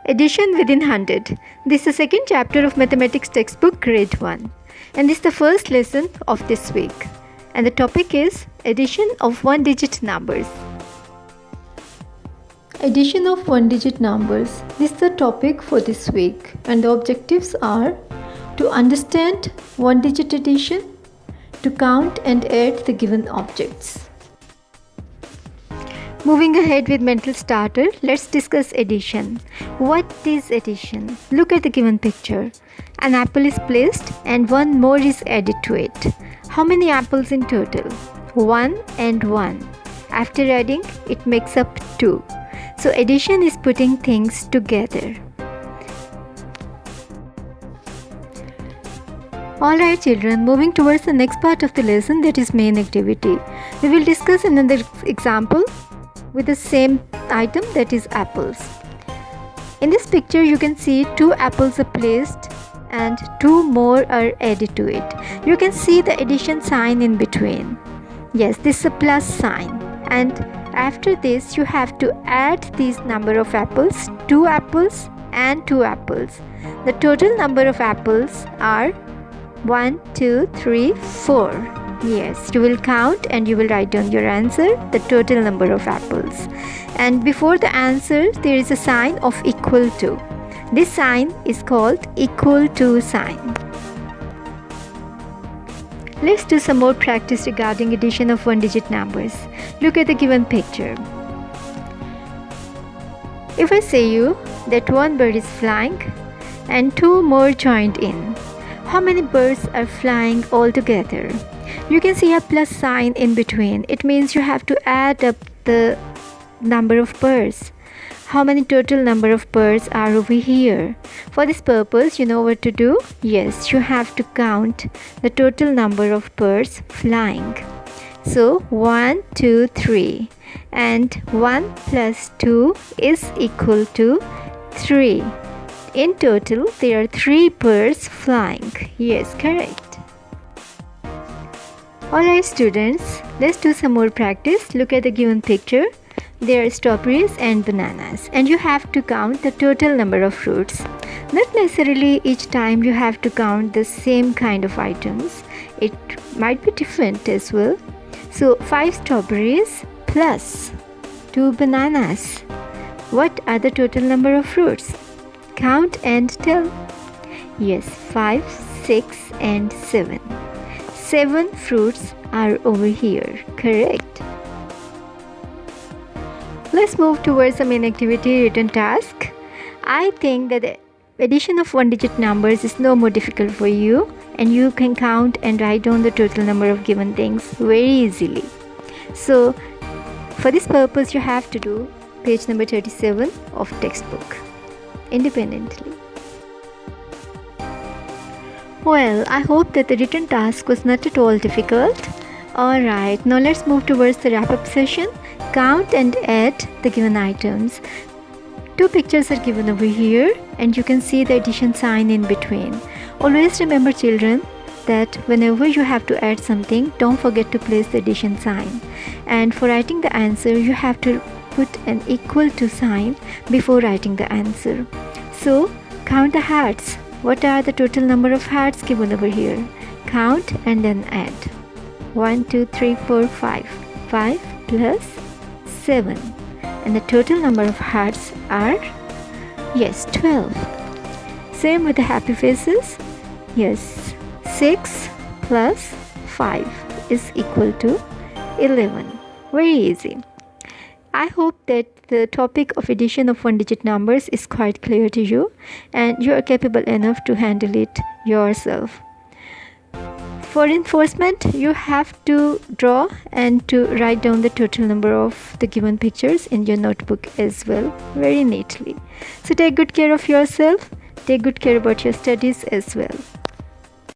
Addition within 100. This is the second chapter of Mathematics textbook grade 1. And this is the first lesson of this week. And the topic is addition of one-digit numbers. Addition of one-digit numbers. This is the topic for this week. And the objectives are to understand one-digit addition, to count and add the given objects. Moving ahead with mental starter, let's discuss addition. What is addition? Look at the given picture. An apple is placed and one more is added to it. How many apples in total? 1 and 1. After adding, it makes up 2. So addition is putting things together. Alright children, moving towards the next part of the lesson, that is main activity. We will discuss another example with the same item, that is apples. In this picture you can see 2 apples are placed and 2 more are added to it. You can see the addition sign in between. Yes, this is a plus sign, and after this you have to add these number of apples, 2 apples and 2 apples. The total number of apples are 1, 2, 3, 4. Yes, you will count and you will write down your answer, the total number of apples. And before the answer, there is a sign of equal to. This sign is called equal to sign. Let's do some more practice regarding addition of one-digit numbers. Look at the given picture. If I say you that one bird is flying and 2 more joined in, how many birds are flying all together? You can see a plus sign in between. It means you have to add up the number of birds. How many total number of birds are over here? For this purpose, you know what to do? Yes, you have to count the total number of birds flying. So 1, 2, 3, and 1 plus 2 is equal to 3. In total, there are 3 birds flying. Yes, correct. Alright students, let's do some more practice. Look at the given picture. There are strawberries and bananas, and you have to count the total number of fruits. Not necessarily each time you have to count the same kind of items. It might be different as well. So 5 strawberries plus 2 bananas. What are the total number of fruits? Count and tell. Yes, 5, 6 and 7. 7 fruits are over here, correct? Let's move towards the main activity, written task. I think that the addition of one-digit numbers is no more difficult for you, and you can count and write down the total number of given things very easily. So, for this purpose, you have to do page number 37 of textbook independently. Well, I hope that the written task was not at all difficult. Alright, now let's move towards the wrap-up session. Count and add the given items. 2 pictures are given over here, and you can see the addition sign in between. Always remember children that whenever you have to add something, don't forget to place the addition sign. And for writing the answer, you have to put an equal to sign before writing the answer. So, count the hearts. What are the total number of hearts given over here? Count and then add. 1, 2, 3, 4, 5. 5 plus 7. And the total number of hearts are, yes, 12. Same with the happy faces. Yes, 6 plus 5 is equal to 11. Very easy. I hope that the topic of addition of one-digit numbers is quite clear to you, and you are capable enough to handle it yourself. For reinforcement, you have to draw and to write down the total number of the given pictures in your notebook as well, very neatly. So take good care of yourself, take good care about your studies as well.